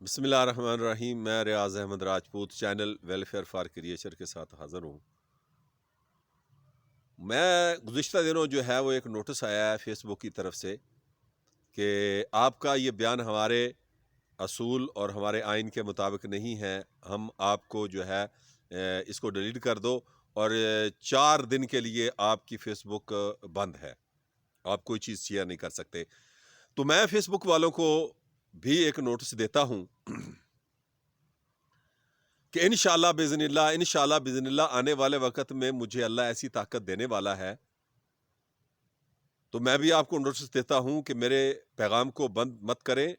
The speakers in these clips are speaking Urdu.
بسم اللہ الرحمن الرحیم۔ میں Riaz Ahmed Rajput channel welfare for creature کے ساتھ حاضر ہوں۔ میں گزشتہ دنوں جو ہے وہ ایک نوٹس آیا ہے فیس بک کی طرف سے کہ آپ کا یہ بیان ہمارے اصول اور ہمارے آئین کے مطابق نہیں ہے، ہم آپ کو جو ہے اس کو ڈیلیٹ کر دو اور 4 دن کے لیے آپ کی فیس بک بند ہے، آپ کوئی چیز شیئر نہیں کر سکتے۔ تو میں فیس بک والوں کو بھی ایک نوٹس دیتا ہوں کہ انشاءاللہ بإذن اللہ آنے والے وقت میں مجھے اللہ ایسی طاقت دینے والا ہے، تو میں بھی آپ کو نوٹس دیتا ہوں کہ میرے پیغام کو بند مت کریں،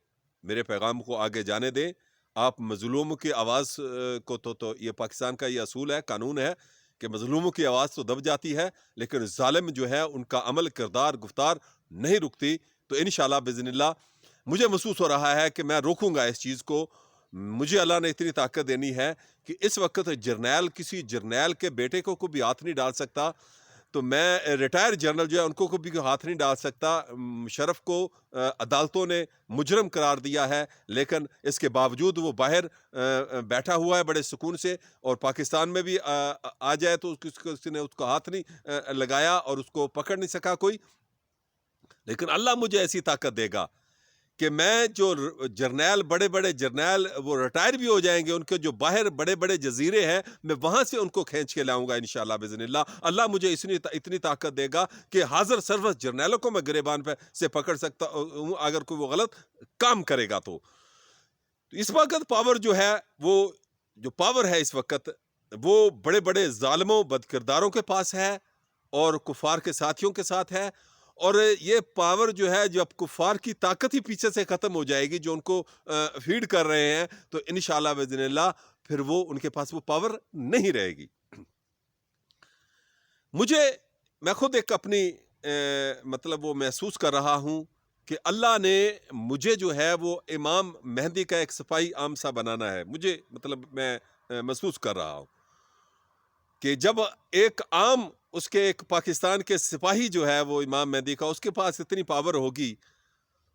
میرے پیغام کو آگے جانے دیں۔ آپ مظلوموں کی آواز کو تو یہ پاکستان کا یہ اصول ہے، قانون ہے کہ مظلوموں کی آواز تو دب جاتی ہے، لیکن ظالم جو ہے ان کا عمل، کردار، گفتار نہیں رکتی۔ تو انشاءاللہ بإذن اللہ مجھے محسوس ہو رہا ہے کہ میں روکوں گا اس چیز کو۔ مجھے اللہ نے اتنی طاقت دینی ہے کہ اس وقت کسی جرنیل کے بیٹے کو بھی ہاتھ نہیں ڈال سکتا، تو میں ریٹائر جنرل جو ہے ان کو بھی ہاتھ نہیں ڈال سکتا۔ مشرف کو عدالتوں نے مجرم قرار دیا ہے، لیکن اس کے باوجود وہ باہر بیٹھا ہوا ہے بڑے سکون سے، اور پاکستان میں بھی آ جائے تو کسی نے اس کو ہاتھ نہیں لگایا اور اس کو پکڑ نہیں سکا کوئی۔ لیکن اللہ مجھے ایسی طاقت دے گا کہ میں جو جرنیل، بڑے بڑے جرنیل وہ ریٹائر بھی ہو جائیں گے، ان کے جو باہر بڑے بڑے جزیرے ہیں، میں وہاں سے ان کو کھینچ کے لاؤں گا انشاءاللہ بإذن اللہ۔ اللہ مجھے اتنی طاقت دے گا کہ حاضر سرفس جرنیلوں کو میں گریبان پہ سے پکڑ سکتا ہوں اگر کوئی وہ غلط کام کرے گا۔ تو اس وقت پاور جو ہے، وہ جو پاور ہے اس وقت، وہ بڑے بڑے ظالموں، بد کرداروں کے پاس ہے اور کفار کے ساتھیوں کے ساتھ ہے۔ اور یہ پاور جو ہے، جب کفار کی طاقت ہی پیچھے سے ختم ہو جائے گی جو ان کو فیڈ کر رہے ہیں، تو انشاءاللہ باذن اللہ پھر وہ ان کے پاس وہ پاور نہیں رہے گی۔ میں خود ایک اپنی مطلب وہ محسوس کر رہا ہوں کہ اللہ نے مجھے جو ہے وہ امام مہدی کا ایک سپاہی عام سا بنانا ہے۔ مجھے مطلب میں محسوس کر رہا ہوں کہ جب ایک عام اس کے ایک پاکستان کے سپاہی جو ہے وہ امام مہدی کا، اس کے پاس اتنی پاور ہوگی،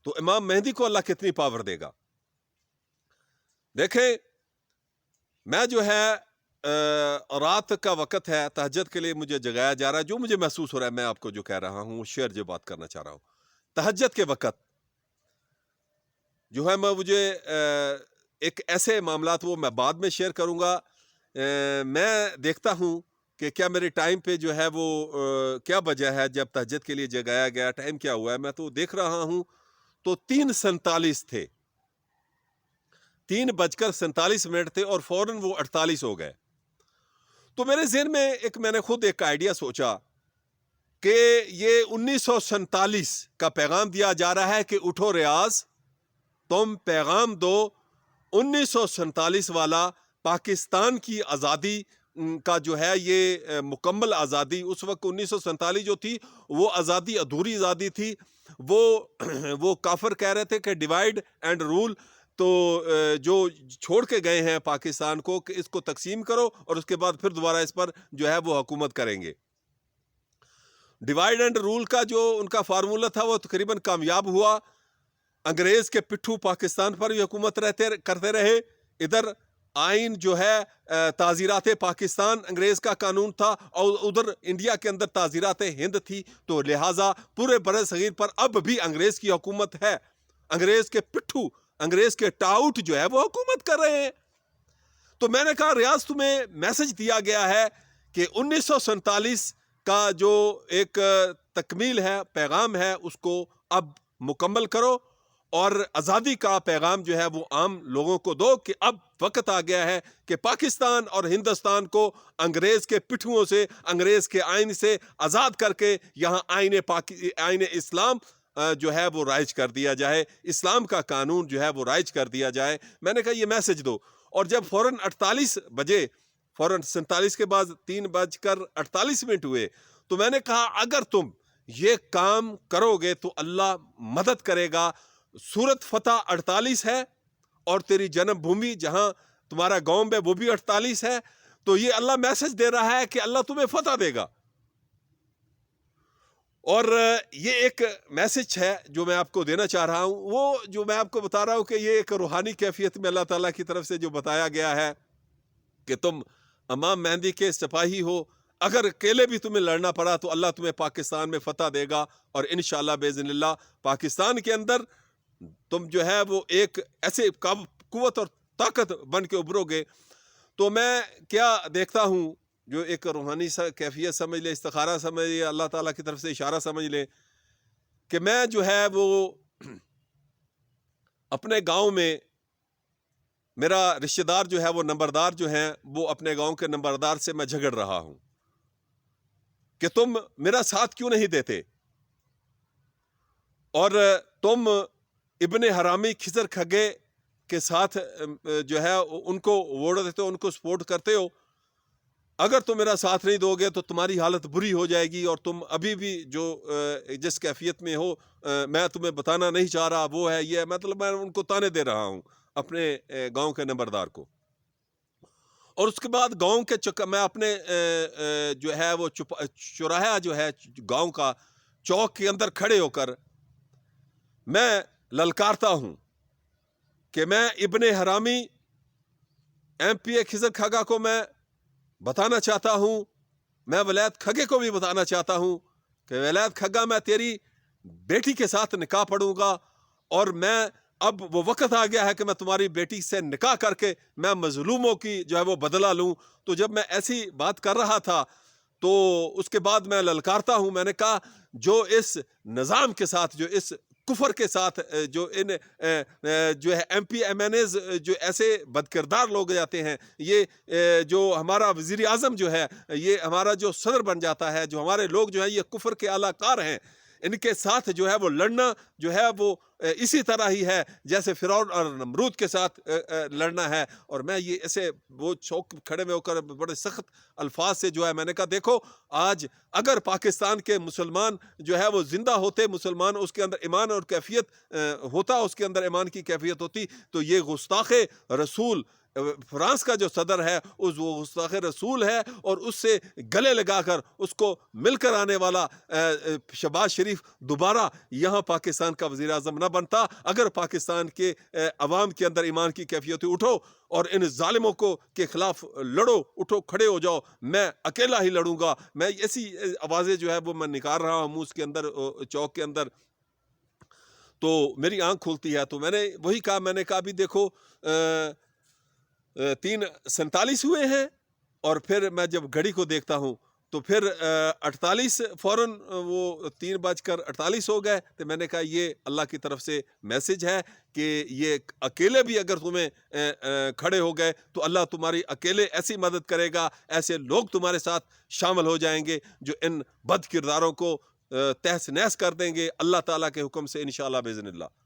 تو امام مہدی کو اللہ کتنی پاور دے گا۔ دیکھیں، میں جو ہے رات کا وقت ہے، تہجد کے لیے مجھے جگایا جا رہا ہے۔ جو مجھے محسوس ہو رہا ہے میں آپ کو جو کہہ رہا ہوں، شیئر جو بات کرنا چاہ رہا ہوں، تہجد کے وقت جو ہے مجھے ایک ایسے معاملات، وہ میں بعد میں شیئر کروں گا۔ میں دیکھتا ہوں کہ کیا میرے ٹائم پہ جو ہے وہ کیا وجہ ہے جب تہجد کے لیے جگایا گیا، ٹائم کیا ہوا ہے۔ میں تو دیکھ رہا ہوں تو 3:47 تھے، 3:47 تھے اور فوراً وہ 48 ہو گئے۔ تو میرے ذہن میں میں نے خود ایک آئیڈیا سوچا کہ یہ 1947 کا پیغام دیا جا رہا ہے کہ اٹھو ریاض، تم پیغام دو 1947 والا، پاکستان کی آزادی کا جو ہے یہ مکمل آزادی۔ اس وقت 1947 جو تھی وہ آزادی ادھوری آزادی تھی۔ وہ کافر کہہ رہے تھے کہ ڈیوائیڈ اینڈ رول، تو جو چھوڑ کے گئے ہیں پاکستان کو کہ اس کو تقسیم کرو اور اس کے بعد پھر دوبارہ اس پر جو ہے وہ حکومت کریں گے۔ ڈیوائیڈ اینڈ رول کا جو ان کا فارمولہ تھا وہ تقریباً کامیاب ہوا۔ انگریز کے پٹھو پاکستان پر بھی حکومت کرتے رہے۔ ادھر آئین جو ہے تعزیرات پاکستان انگریز کا قانون تھا، اور ادھر انڈیا کے اندر تعزیرات ہند تھی، تو لہٰذا پورے بر صغیر پر اب بھی انگریز کی حکومت ہے۔ انگریز کے پٹھو، انگریز کے ٹاؤٹ جو ہے وہ حکومت کر رہے ہیں۔ تو میں نے کہا ریاض، تمہیں میسج دیا گیا ہے کہ 1947 کا جو ایک تکمیل ہے، پیغام ہے، اس کو اب مکمل کرو، اور آزادی کا پیغام جو ہے وہ عام لوگوں کو دو کہ اب وقت آ گیا ہے کہ پاکستان اور ہندوستان کو انگریز کے پٹھوؤں سے، انگریز کے آئین سے آزاد کر کے یہاں آئین اسلام جو ہے وہ رائج کر دیا جائے، اسلام کا قانون جو ہے وہ رائج کر دیا جائے۔ میں نے کہا یہ میسج دو۔ اور جب فوراً 48 بجے، فوراً 47 کے بعد 3:48 ہوئے، تو میں نے کہا اگر تم یہ کام کرو گے تو اللہ مدد کرے گا۔ سورت فتح 48 ہے، اور تیری جنم بھومی جہاں تمہارا گاؤں ہے وہ بھی 48 ہے، تو یہ اللہ میسج دے رہا ہے کہ اللہ تمہیں فتح دے گا۔ اور یہ ایک میسج ہے جو میں آپ کو دینا چاہ رہا ہوں، وہ جو میں آپ کو بتا رہا ہوں کہ یہ ایک روحانی کیفیت میں اللہ تعالیٰ کی طرف سے جو بتایا گیا ہے کہ تم امام مہدی کے سپاہی ہو، اگر اکیلے بھی تمہیں لڑنا پڑا تو اللہ تمہیں پاکستان میں فتح دے گا، اور انشاءاللہ باذن اللہ پاکستان کے اندر تم جو ہے وہ ایک ایسے قوت اور طاقت بن کے ابھرو گے۔ تو میں کیا دیکھتا ہوں، جو ایک روحانی کیفیت سمجھ لے، استخارہ سمجھ لے، اللہ تعالیٰ کی طرف سے اشارہ سمجھ لے، کہ میں جو ہے وہ اپنے گاؤں میں، میرا رشتہ دار جو ہے وہ نمبردار جو ہیں، وہ اپنے گاؤں کے نمبردار سے میں جھگڑ رہا ہوں کہ تم میرا ساتھ کیوں نہیں دیتے، اور تم ابن حرامی خضر کھگے کے ساتھ جو ہے ان کو ووٹ دیتے ہو، ان کو سپورٹ کرتے ہو۔ اگر تم میرا ساتھ نہیں دو گے تو تمہاری حالت بری ہو جائے گی، اور تم ابھی بھی جو جس کیفیت میں ہو، میں تمہیں بتانا نہیں چاہ رہا، وہ ہے یہ، مطلب میں ان کو تانے دے رہا ہوں اپنے گاؤں کے نمبردار کو۔ اور اس کے بعد گاؤں کے میں اپنے جو ہے وہ چوراہا جو ہے گاؤں کا، چوک کے اندر کھڑے ہو کر میں للکارتا ہوں کہ میں ابن حرامی ایم پی اے خضر کھگا کو میں بتانا چاہتا ہوں، میں ولایت کھگے کو بھی بتانا چاہتا ہوں کہ ولایت کھگا، میں تیری بیٹی کے ساتھ نکاح پڑھوں گا، اور میں اب وہ وقت آ گیا ہے کہ میں تمہاری بیٹی سے نکاح کر کے میں مظلوموں کی جو ہے وہ بدلہ لوں۔ تو جب میں ایسی بات کر رہا تھا تو اس کے بعد میں للکارتا ہوں، میں نے کہا جو اس نظام کے ساتھ، جو اس کفر کے ساتھ، جو ان جو ہے M P M N As جو ایسے بدکردار لوگ جاتے ہیں، یہ جو ہمارا وزیر اعظم جو ہے، یہ ہمارا جو صدر بن جاتا ہے، جو ہمارے لوگ جو ہیں یہ کفر کے اعلیٰ کار ہیں، ان کے ساتھ جو ہے وہ لڑنا جو ہے وہ اسی طرح ہی ہے جیسے فرعون اور نمرود کے ساتھ لڑنا ہے۔ اور میں یہ ایسے وہ چوک کھڑے میں ہو کر بڑے سخت الفاظ سے جو ہے میں نے کہا دیکھو، آج اگر پاکستان کے مسلمان جو ہے وہ زندہ ہوتے، مسلمان اس کے اندر ایمان اور کیفیت ہوتا، اس کے اندر ایمان کی کیفیت ہوتی، تو یہ گستاخ رسول فرانس کا جو صدر ہے، وہ گستاخ رسول ہے، اور اس سے گلے لگا کر اس کو مل کر آنے والا شہباز شریف دوبارہ یہاں پاکستان کا وزیر اعظم نہ بنتا۔ اگر پاکستان کے عوام کے اندر ایمان کی کیفیت، اٹھو اور ان ظالموں کو کے خلاف لڑو، اٹھو کھڑے ہو جاؤ، میں اکیلا ہی لڑوں گا۔ میں ایسی آوازیں جو ہے وہ میں نکال رہا ہوں منہ کے اندر، چوک کے اندر، تو میری آنکھ کھلتی ہے۔ تو میں نے وہی کہا، میں نے کہا بھی دیکھو 3:47 ہوئے ہیں، اور پھر میں جب گھڑی کو دیکھتا ہوں تو پھر 48 فوراً وہ 3:48 ہو گئے۔ تو میں نے کہا یہ اللہ کی طرف سے میسج ہے کہ یہ اکیلے بھی اگر تمہیں کھڑے ہو گئے تو اللہ تمہاری اکیلے ایسی مدد کرے گا، ایسے لوگ تمہارے ساتھ شامل ہو جائیں گے جو ان بد کرداروں کو تہس نہس کر دیں گے اللہ تعالیٰ کے حکم سے انشاءاللہ باذن اللہ۔